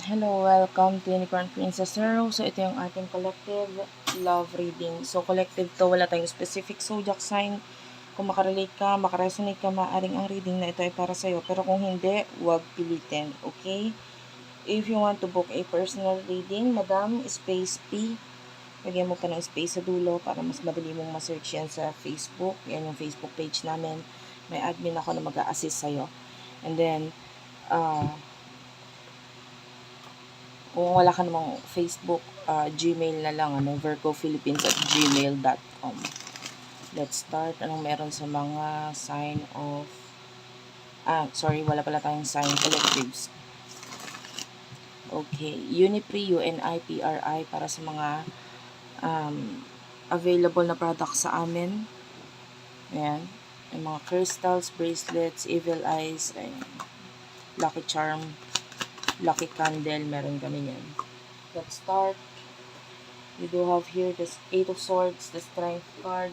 Hello, welcome to Unicorn Princess Tarot. So, ito yung ating collective love reading. So, collective to, wala tayong specific zodiac sign. Kung makarelate ka, makaresonate ka, maaring ang reading na ito ay para sa'yo. Pero kung hindi, huwag pilitin, okay? If you want to book a personal reading, madam, space P. Lagyan mo pa ng space sa dulo para mas madali mong ma-search yan sa Facebook. Yan yung Facebook page namin. May admin ako na mag-a-assist sa'yo. And then, kung wala ka namang Facebook, Gmail na lang, virgophilippines@gmail.com. Let's start. Anong meron sa mga sign of, sorry, wala pala tayong sign collectives. Okay, Unipri, UNIPRI para sa mga available na products sa amin. Ayan. Yung mga crystals, bracelets, evil eyes, ayan. Lucky charm, lucky candle, meron kami yan. Let's start. We do have here the Eight of Swords, the Strength card.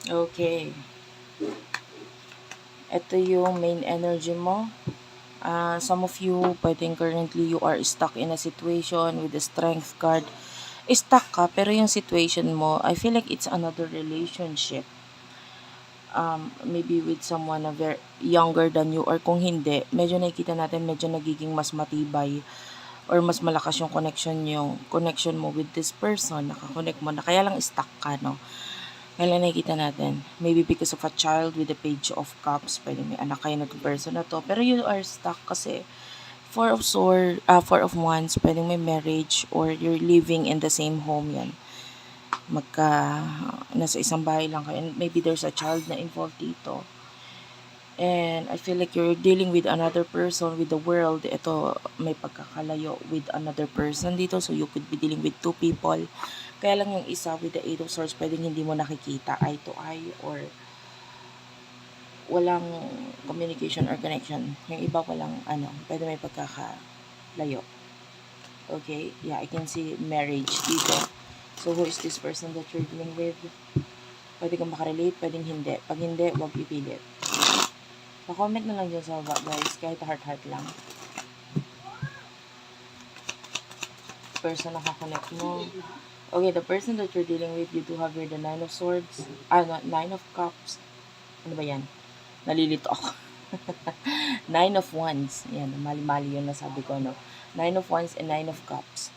Okay. Ito yung main energy mo. Some of you, pwedeng currently you are stuck in a situation with the Strength card. Stuck ka, pero yung situation mo, I feel like it's another relationship. Maybe with someone na very younger than you, or kung hindi, medyo nakikita natin medyo nagiging mas matibay or mas malakas yung connection mo with this person, nakakonect mo na, kaya lang stuck ka, no? Kaya lang nakikita natin, maybe because of a child with the Page of Cups, pwede may anak kayo na itong person na to, pero you are stuck kasi Four of Wands, pwedeng may marriage or you're living in the same home yan. Nasa isang bahay lang kayo, and maybe there's a child na involved dito. And I feel like you're dealing with another person, with the world. Ito, may pagkakalayo with another person dito. So, you could be dealing with two people. Kaya lang yung isa with the Eight of Swords, pwedeng hindi mo nakikita eye to eye or walang communication or connection. Yung iba walang, pwede may pagkakalayo. Okay? Yeah, I can see marriage dito. So, who is this person that you're dealing with? Pwede kang makarelate, pwedeng hindi. Pag hindi, huwag pipilit. Pa-comment na lang dyan sa baba, guys. Kahit heart lang. Person nakakonect mo. Okay, the person that you're dealing with, you do have here the Nine of Swords. Nine of Cups. Ano ba yan? Nalilito ako. Nine of Wands. Yan, mali-mali yun nasabi ko, no? Nine of Wands and Nine of Cups.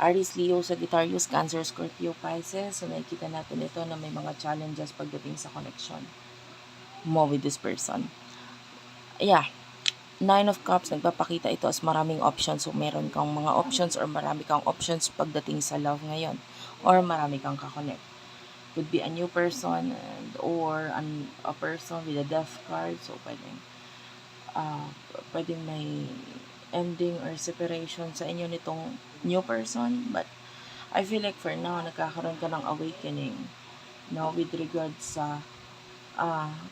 Aries, Leo, Sagittarius, Cancer, Scorpio, Pisces. So, nakikita natin ito na may mga challenges pagdating sa connection mo with this person. Yeah, Nine of Cups, nagpapakita ito as maraming options. So, meron kang mga options or marami kang options pagdating sa love ngayon. Or marami kang kakonect. Could be a new person or a person with a death card. So, pwedeng may ending or separation sa inyo nitong new person. But, I feel like for now, nagkakaroon ka ng awakening. No, with regards sa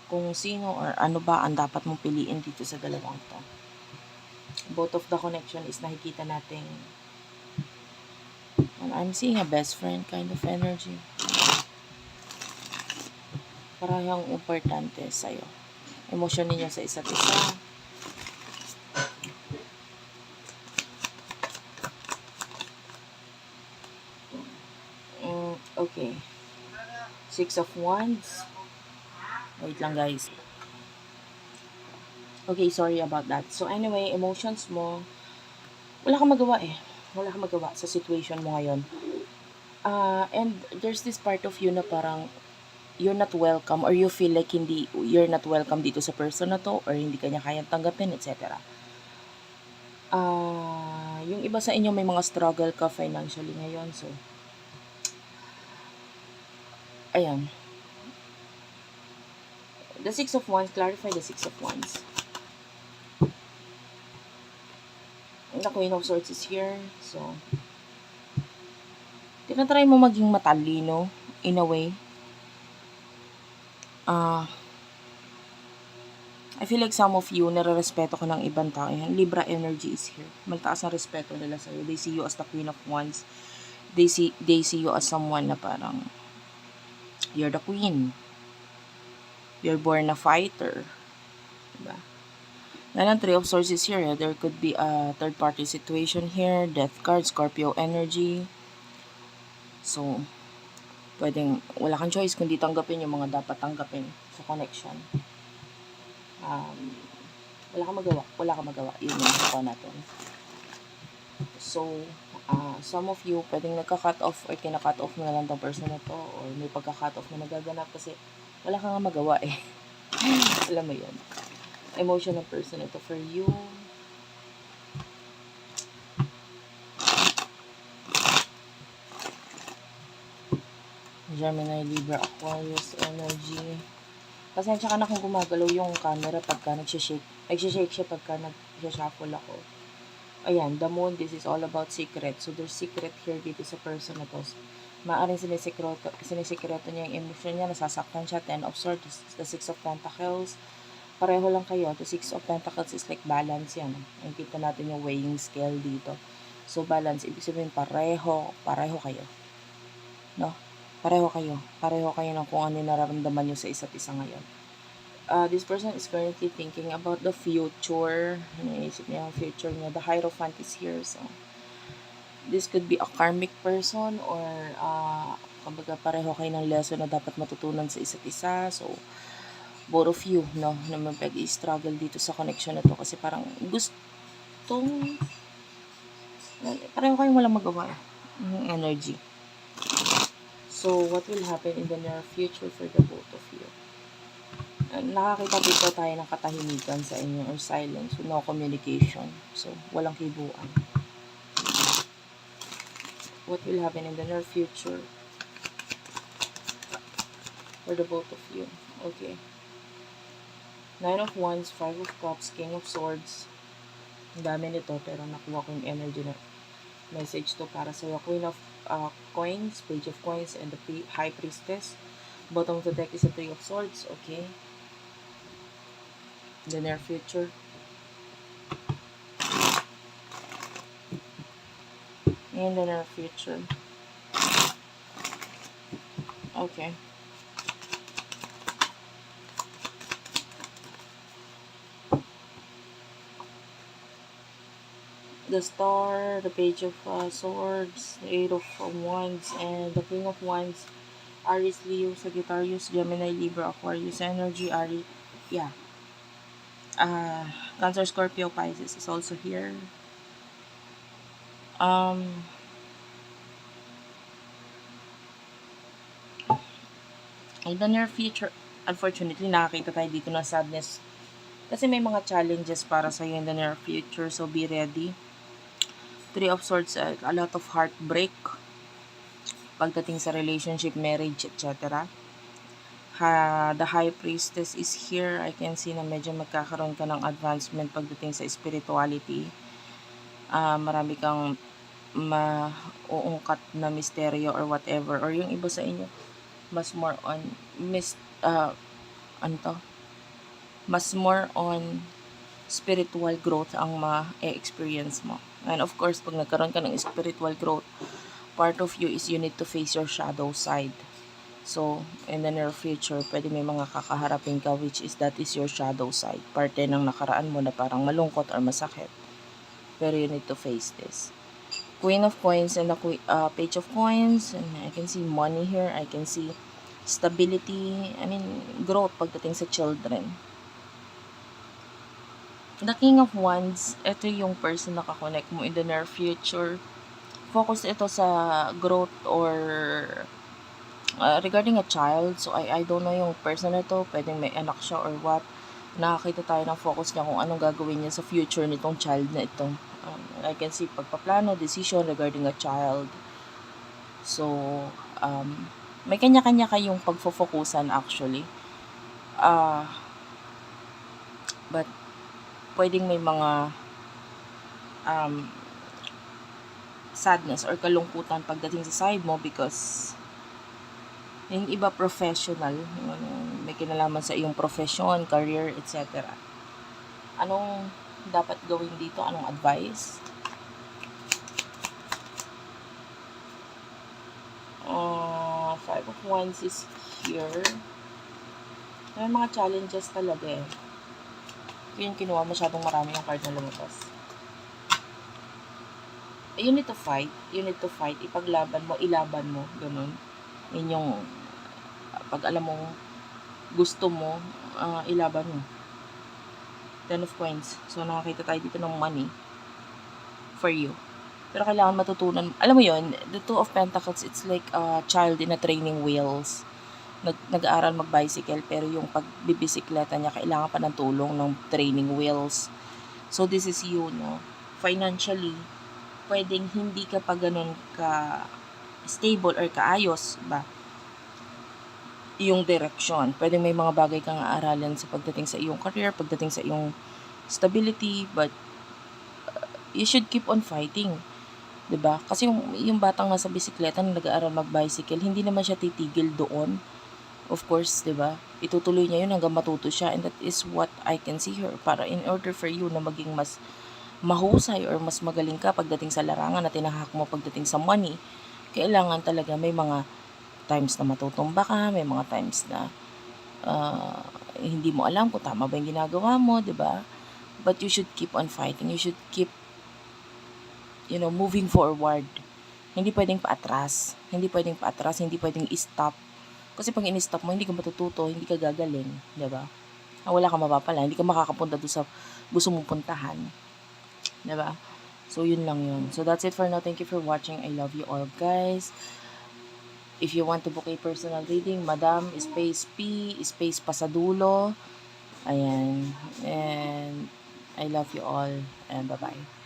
kung sino or ano ba ang dapat mong piliin dito sa dalawang to. Both of the connection is nakikita natin. And I'm seeing a best friend kind of energy. Parang importante sa'yo. Emosyon ninyo sa isa't isa. Okay. Six of Wands. Wait lang, guys. Okay, sorry about that. So anyway, emotions mo, wala kang magawa eh. Wala kang magawa sa situation mo ngayon. And there's this part of you na parang you're not welcome or you feel like you're not welcome dito sa person na to or hindi kanya kayang tanggapin, etc. Yung iba sa inyo may mga struggle ka financially ngayon. So, ayan. The Six of Wands, clarify the Six of Wands. The Queen of Swords is here. So, tinatry mo maging matalino in a way. I feel like some of you, nare-respeto ko ng ibang tao. Yan, Libra energy is here. Maltaas ang respeto nila sa'yo. They see you as the Queen of Wands. They see you as someone na parang, you're the queen. You're born a fighter. Diba? Yan ang Three of Swords is here. There could be a third-party situation here. Death card, Scorpio energy. So, pwedeng wala kang choice kundi tanggapin yung mga dapat tanggapin sa connection. Wala kang magawa. Wala kang magawa. Yun yung ako natin. So, some of you, pwedeng nagka-cut off or kina-cut off mo na lang tong person na to or may pagka-cut off na nagaganap kasi wala kang magawa eh. Alam mo yun. Emotional person ito for you. Gemini, Libra, Aquarius, energy. Pasensya ka na kung gumagalaw yung camera pagka nagsishake. Nagsishake siya pagka nagsishuffle ako. Ayan, the moon, this is all about secret. So, there's secret here dito sa person na to. Maaring sinisikreto niya yung emotion niya, nasasaktan siya. 10 of Swords, the 6 of Pentacles. Pareho lang kayo. The 6 of Pentacles is like balance yan. Nakikita natin yung weighing scale dito. So, balance, ibig sabihin pareho kayo. No? Pareho kayo ng kung ano yung nararamdaman nyo sa isa't isa ngayon. This person is currently thinking about the future. Iniisip niya yung future niya. The Hierophant is here. So, this could be a karmic person or kumbaga pareho kayo ng lesson na dapat matutunan sa isa't isa. So, both of you, no, na mag-struggle dito sa connection na to kasi parang pareho kayong walang magawa. Energy. So, what will happen in the near future for the both of you? Nakakita dito tayo ng katahimikan sa inyo or silence, so no communication. So, walang kibuan. What will happen in the near future for the both of you? Okay. 9 of Wands, 5 of Cups, King of Swords. Ang dami nito, pero nakuha ko yung energy na message to para sa'yo. Queen of Coins, Page of Coins, and the High Priestess. Bottom of the deck is a 3 of Swords. Okay. The near future. In the near future. Okay. The Star, the Page of Swords, the 8 of Wands, and the Queen of Wands. Aries, Leo, Sagittarius, Gemini, Libra, Aquarius, energy, Aries, yeah. Cancer, Scorpio, Pisces is also here. In the near future, unfortunately, nakakita tayo dito ng sadness. Kasi may mga challenges para sa'yo in the near future, so be ready. 3 of Swords, a lot of heartbreak pagdating sa relationship, marriage, etc. The High Priestess is here. I can see na medyo magkakaroon ka ng advancement pagdating sa spirituality. Marami kang mauungkat na misteryo or whatever. Or yung iba sa inyo, mas more on mas more on spiritual growth ang ma-experience mo. And of course, pag nagkaroon ka ng spiritual growth, part of you is you need to face your shadow side. So, in the near future, pwede may mga kakaharapin ka which is that is your shadow side. Parte ng nakaraan mo na parang malungkot or masakit. Pero you need to face this. Queen of Coins and the Page of Coins. And I can see money here. I can see stability. Growth pagdating sa children. The King of Wands, ito yung person na kakonect mo in the near future. Focus ito sa growth or regarding a child. So, I don't know yung person na to. Pwedeng may anak siya or what. Nakakita tayo ng focus niya kung anong gagawin niya sa future nitong child na ito. I can see pagpaplano, decision regarding a child. So, may kanya-kanya kayong pagfofokusan actually. But, pwedeng may mga sadness or kalungkutan pagdating sa side mo because yung iba professional, may kinalaman sa iyong profession, career, etc. Anong dapat gawin dito? Anong advice? Five of Wands is here. May mga challenges talaga eh. ko yung kinuha, masyadong marami yung card na lumabas. You need to fight. You need to fight. Ipaglaban mo, ilaban mo. Ganun. Yun yung, pag alam mo, gusto mo, ilaban mo. 10 of coins. So, nakakita tayo dito ng money for you. Pero kailangan matutunan. Alam mo yun, the Two of Pentacles, it's like a child in a training wheels. Nag-aaral mag-bicycle, pero yung pagbibisikleta niya, kailangan pa ng tulong ng training wheels. So, this is you, no? Financially, pwedeng hindi ka pa ganun ka stable or kaayos ba yung direction. Pwedeng may mga bagay kang aaralan sa pagdating sa iyong career, pagdating sa iyong stability, but you should keep on fighting. 'Di ba? Kasi yung batang nasa bisikleta na nag-aaral mag-bicycle, hindi naman siya titigil doon. Of course, 'di ba? Itutuloy niya 'yun hanggang matuto siya, and that is what I can see here. Para in order for you na maging mas mahusay or mas magaling ka pagdating sa larangan na tinahak mo pagdating sa money, kailangan talaga may mga times na matutumba ka, may mga times na hindi mo alam kung tama ba yung ginagawa mo, 'di ba? But you should keep on fighting. You should keep moving forward. Hindi pwedeng paatras. Hindi pwedeng paatras, hindi pwedeng i-stop. Kasi pag in-stop mo, hindi ka matututo, hindi ka gagaling, 'di ba? Wala kang mapapala, hindi ka makakapunta doon sa gusto mong puntahan. 'Di ba? So, yun lang yun. So, that's it for now. Thank you for watching. I love you all, guys. If you want to book a personal reading, Madam, space P, space Pasadulo. Ayan. And I love you all. And bye-bye.